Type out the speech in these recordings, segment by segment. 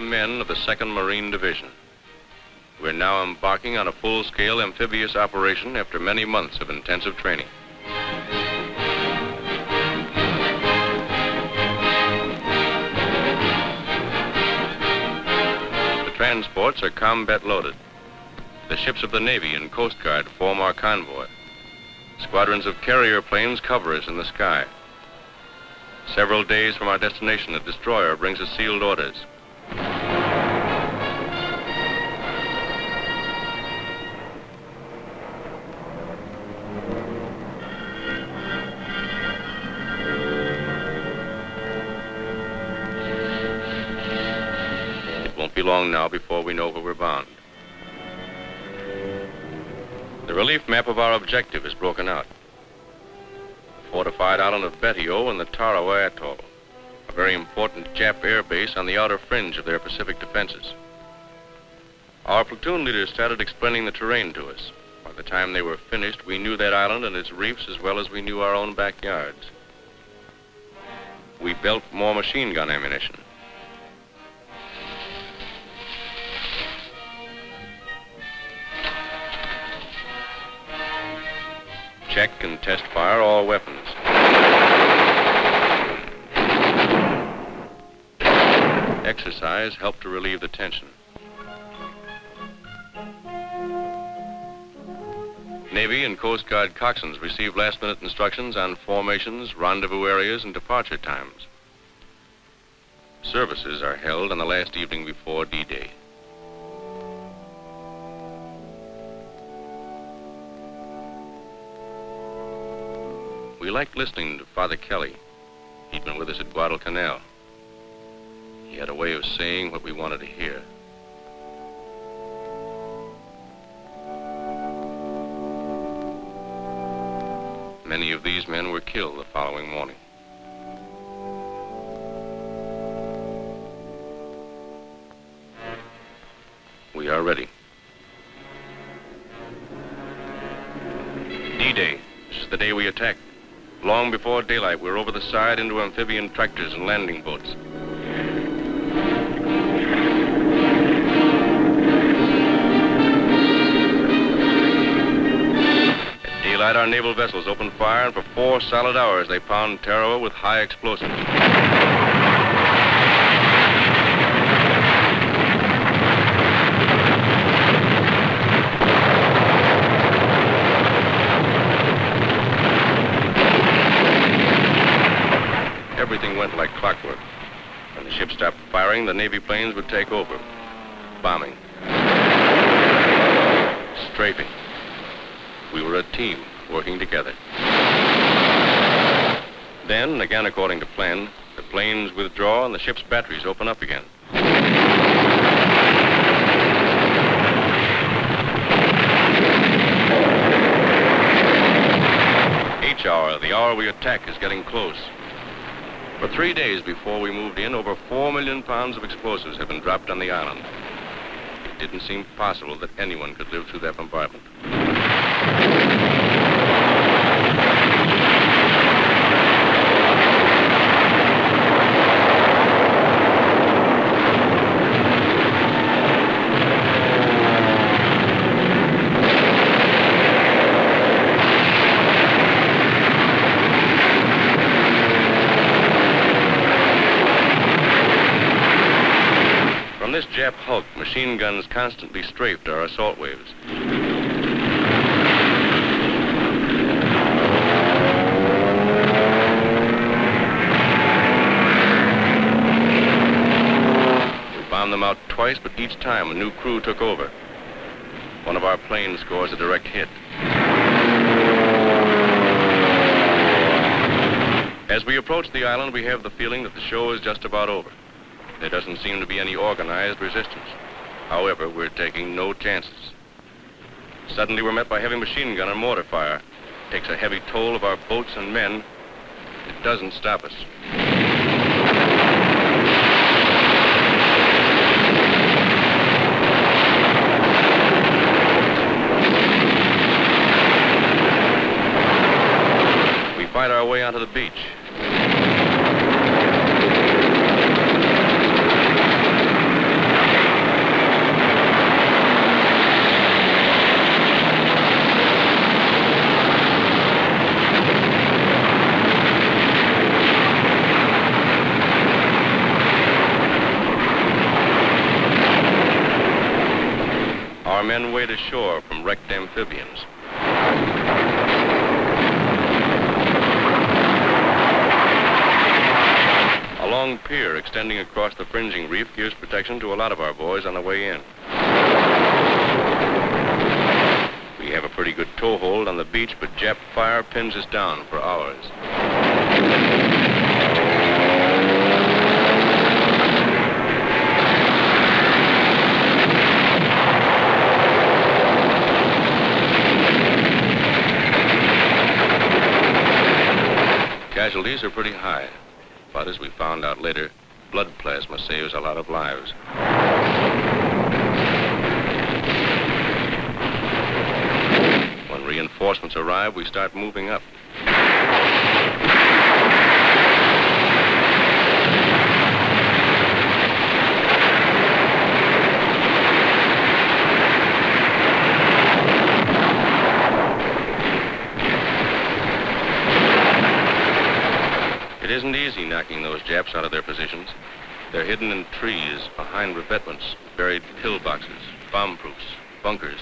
men of the 2nd Marine Division. We're now embarking on a full-scale amphibious operation after many months of intensive training. The transports are combat-loaded. The ships of the Navy and Coast Guard form our convoy. Squadrons of carrier planes cover us in the sky. Several days from our destination, a destroyer brings us sealed orders. It won't be long now before we know where we're bound. The relief map of our objective is broken out. The fortified island of Betio and the Tarawa atoll, a very important Jap air base on the outer fringe of their Pacific defenses. Our platoon leaders started explaining the terrain to us. By the time they were finished, we knew that island and its reefs as well as we knew our own backyards. We built more machine gun ammunition. Check and test fire all weapons. Exercise helped to relieve the tension. Navy and Coast Guard coxswains received last-minute instructions on formations, rendezvous areas, and departure times. Services are held on the last evening before D-Day. We liked listening to Father Kelly. He'd been with us at Guadalcanal. He had a way of saying what we wanted to hear. Many of these men were killed the following morning. We are ready. D-Day. This is the day we attack. Long before daylight, we're over the side into amphibian tractors and landing boats. At daylight, our naval vessels open fire, and for 4 solid hours, they pound Tarawa with high explosives. Everything went like clockwork. When the ship stopped firing, the Navy planes would take over. Bombing. Strafing. We were a team working together. Then, again according to plan, the planes withdraw and the ship's batteries open up again. Each hour, the hour we attack, is getting close. For 3 days before we moved in, over 4 million pounds of explosives had been dropped on the island. It didn't seem possible that anyone could live through that bombardment. From this Jap hulk, machine guns constantly strafed our assault waves. We bombed them out twice, but each time a new crew took over. One of our planes scores a direct hit. As we approach the island, we have the feeling that the show is just about over. There doesn't seem to be any organized resistance. However, we're taking no chances. Suddenly, we're met by heavy machine gun and mortar fire. It takes a heavy toll of our boats and men. It doesn't stop us. We fight our way onto the beach. shore from wrecked amphibians. A long pier extending across the fringing reef gives protection to a lot of our boys on the way in. We have a pretty good toehold on the beach, but Jap fire pins us down for hours. Casualties are pretty high, but as we found out later, blood plasma saves a lot of lives. When reinforcements arrive, we start moving up. It isn't easy knocking those Japs out of their positions. They're hidden in trees, behind revetments, buried pillboxes, bomb-proofs, bunkers.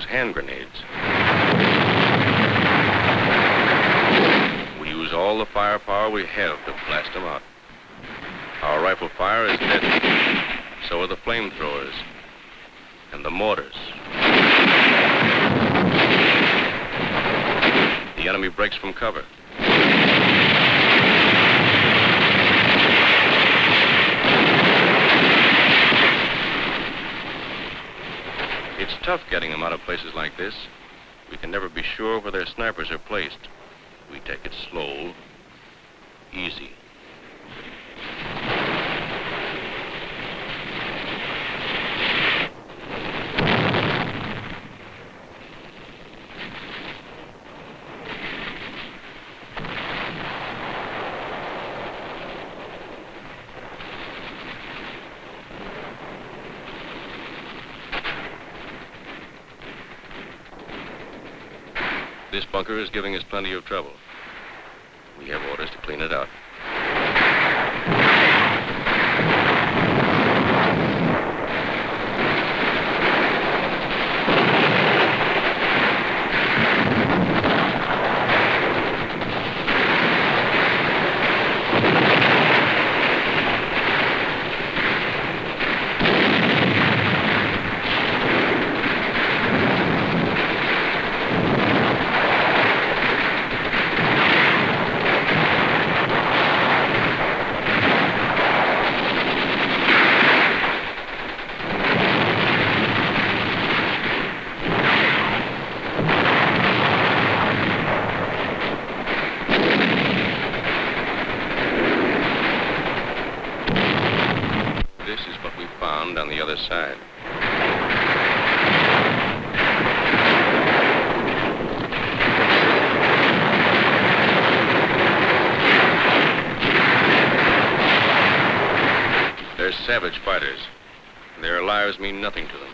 Hand grenades. We use all the firepower we have to blast them out. Our rifle fire is deadly. So are the flamethrowers and the mortars. The enemy breaks from cover. It's tough getting them out of places like this. We can never be sure where their snipers are placed. We take it slow, easy. This bunker is giving us plenty of trouble. We have orders to clean it out. This is what we found on the other side. They're savage fighters. Their lives mean nothing to them.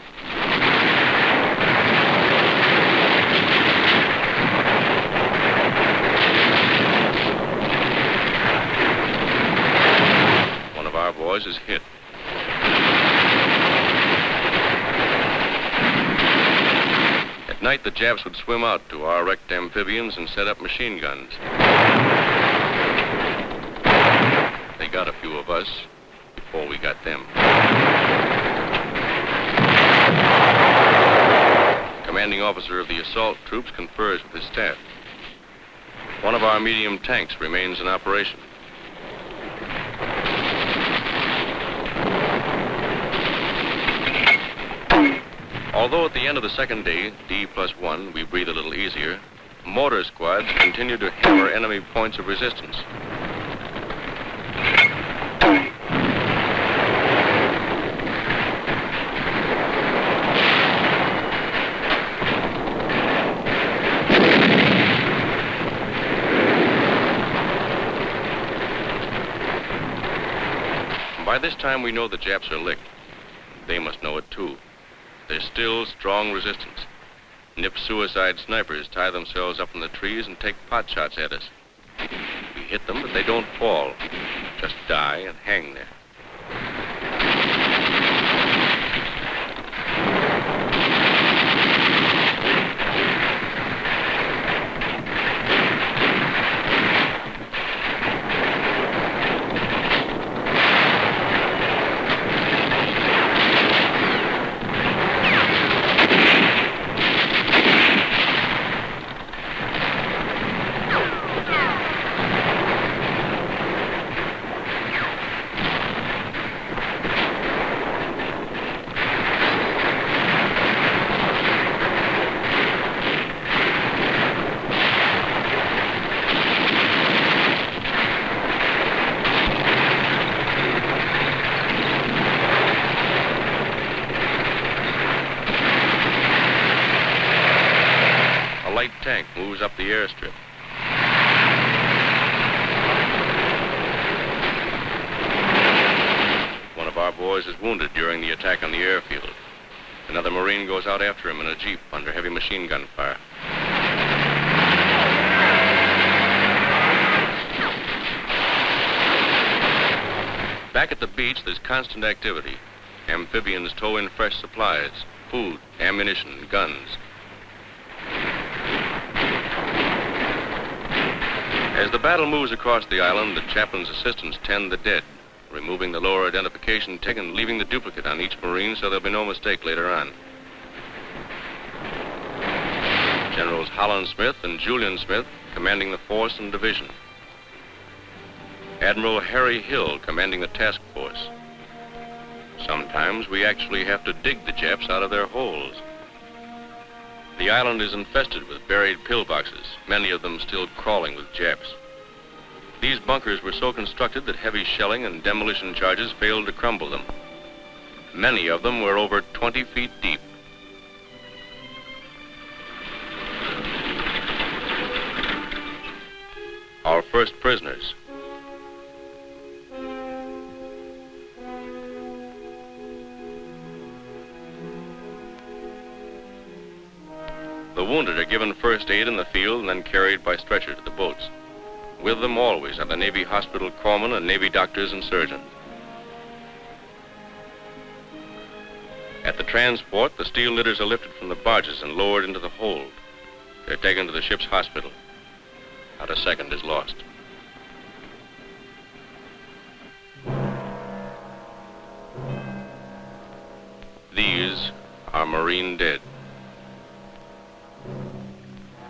One of our boys is hit. At night, the Japs would swim out to our wrecked amphibians and set up machine guns. They got a few of us before we got them. Commanding officer of the assault troops confers with his staff. One of our medium tanks remains in operation. Although at the end of the second day, D+1, we breathe a little easier, mortar squads continue to hammer enemy points of resistance. By this time, we know the Japs are licked. They must know it, too. There's still strong resistance. Nip suicide snipers tie themselves up in the trees and take pot shots at us. We hit them, but they don't fall. Just die and hang there. Tank moves up the airstrip. One of our boys is wounded during the attack on the airfield. Another Marine goes out after him in a jeep under heavy machine gun fire. Back at the beach, there's constant activity. Amphibians tow in fresh supplies, food, ammunition, guns. As the battle moves across the island, the chaplain's assistants tend the dead, removing the lower identification tick and leaving the duplicate on each Marine so there'll be no mistake later on. Generals Holland Smith and Julian Smith commanding the force and division. Admiral Harry Hill commanding the task force. Sometimes we actually have to dig the Japs out of their holes. The island is infested with buried pillboxes, many of them still crawling with Japs. These bunkers were so constructed that heavy shelling and demolition charges failed to crumble them. Many of them were over 20 feet deep. Our first prisoners. The wounded are given first aid in the field and then carried by stretcher to the boats. With them always are the Navy hospital corpsmen and Navy doctors and surgeons. At the transport, the steel litters are lifted from the barges and lowered into the hold. They're taken to the ship's hospital. Not a second is lost. These are Marine dead.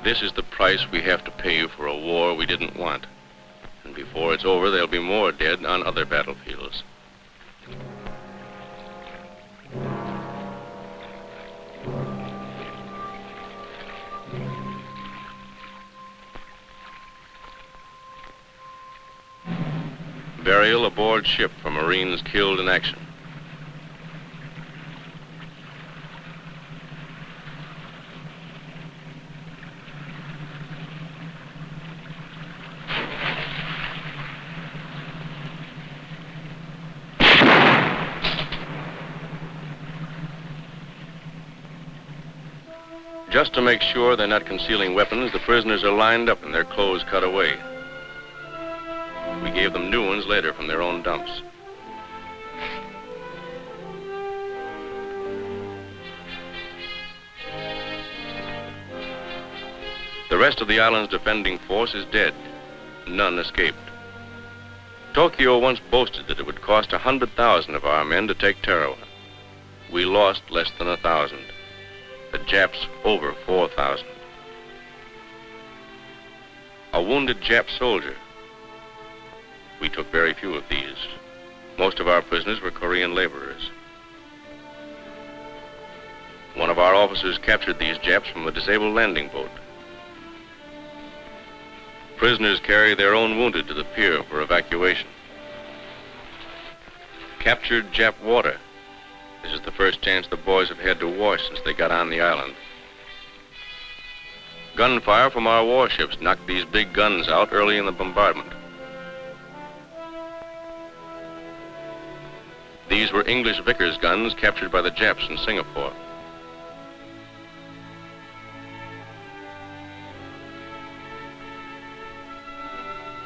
This is the price we have to pay for a war we didn't want. And before it's over, there'll be more dead on other battlefields. Burial aboard ship for Marines killed in action. Just to make sure they're not concealing weapons, the prisoners are lined up and their clothes cut away. We gave them new ones later from their own dumps. The rest of the island's defending force is dead. None escaped. Tokyo once boasted that it would cost 100,000 of our men to take Tarawa. We lost less than 1,000. The Japs over 4,000. A wounded Jap soldier. We took very few of these. Most of our prisoners were Korean laborers. One of our officers captured these Japs from a disabled landing boat. Prisoners carry their own wounded to the pier for evacuation. Captured Jap water. This is the first chance the boys have had to wash since they got on the island. Gunfire from our warships knocked these big guns out early in the bombardment. These were English Vickers guns captured by the Japs in Singapore.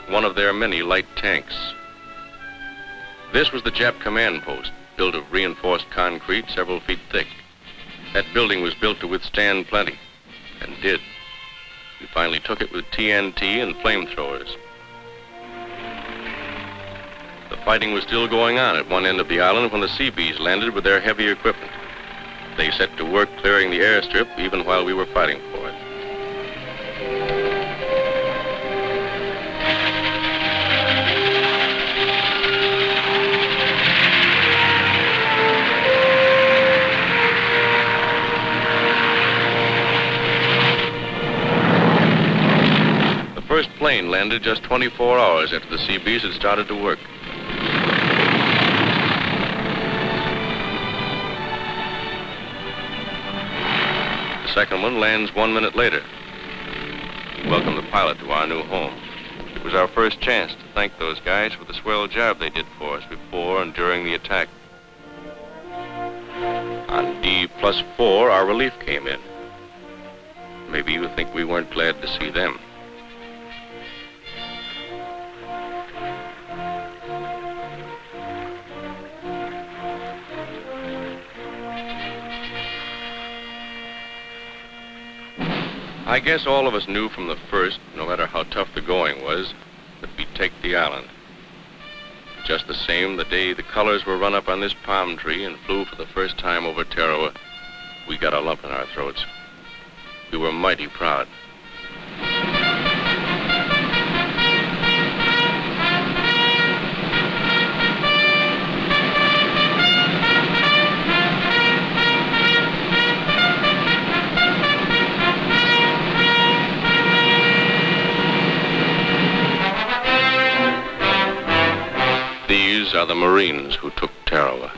One of their many light tanks. This was the Jap command post, built of reinforced concrete several feet thick. That building was built to withstand plenty, and did. We finally took it with TNT and flamethrowers. The fighting was still going on at one end of the island when the Seabees landed with their heavy equipment. They set to work clearing the airstrip even while we were fighting for it. The first plane landed just 24 hours after the Seabees had started to work. The second one lands 1 minute later. We welcomed the pilot to our new home. It was our first chance to thank those guys for the swell job they did for us before and during the attack. On D+4, our relief came in. Maybe you think we weren't glad to see them. I guess all of us knew from the first, no matter how tough the going was, that we'd take the island. Just the same, the day the colors were run up on this palm tree and flew for the first time over Tarawa, we got a lump in our throats. We were mighty proud. These are the Marines who took Tarawa.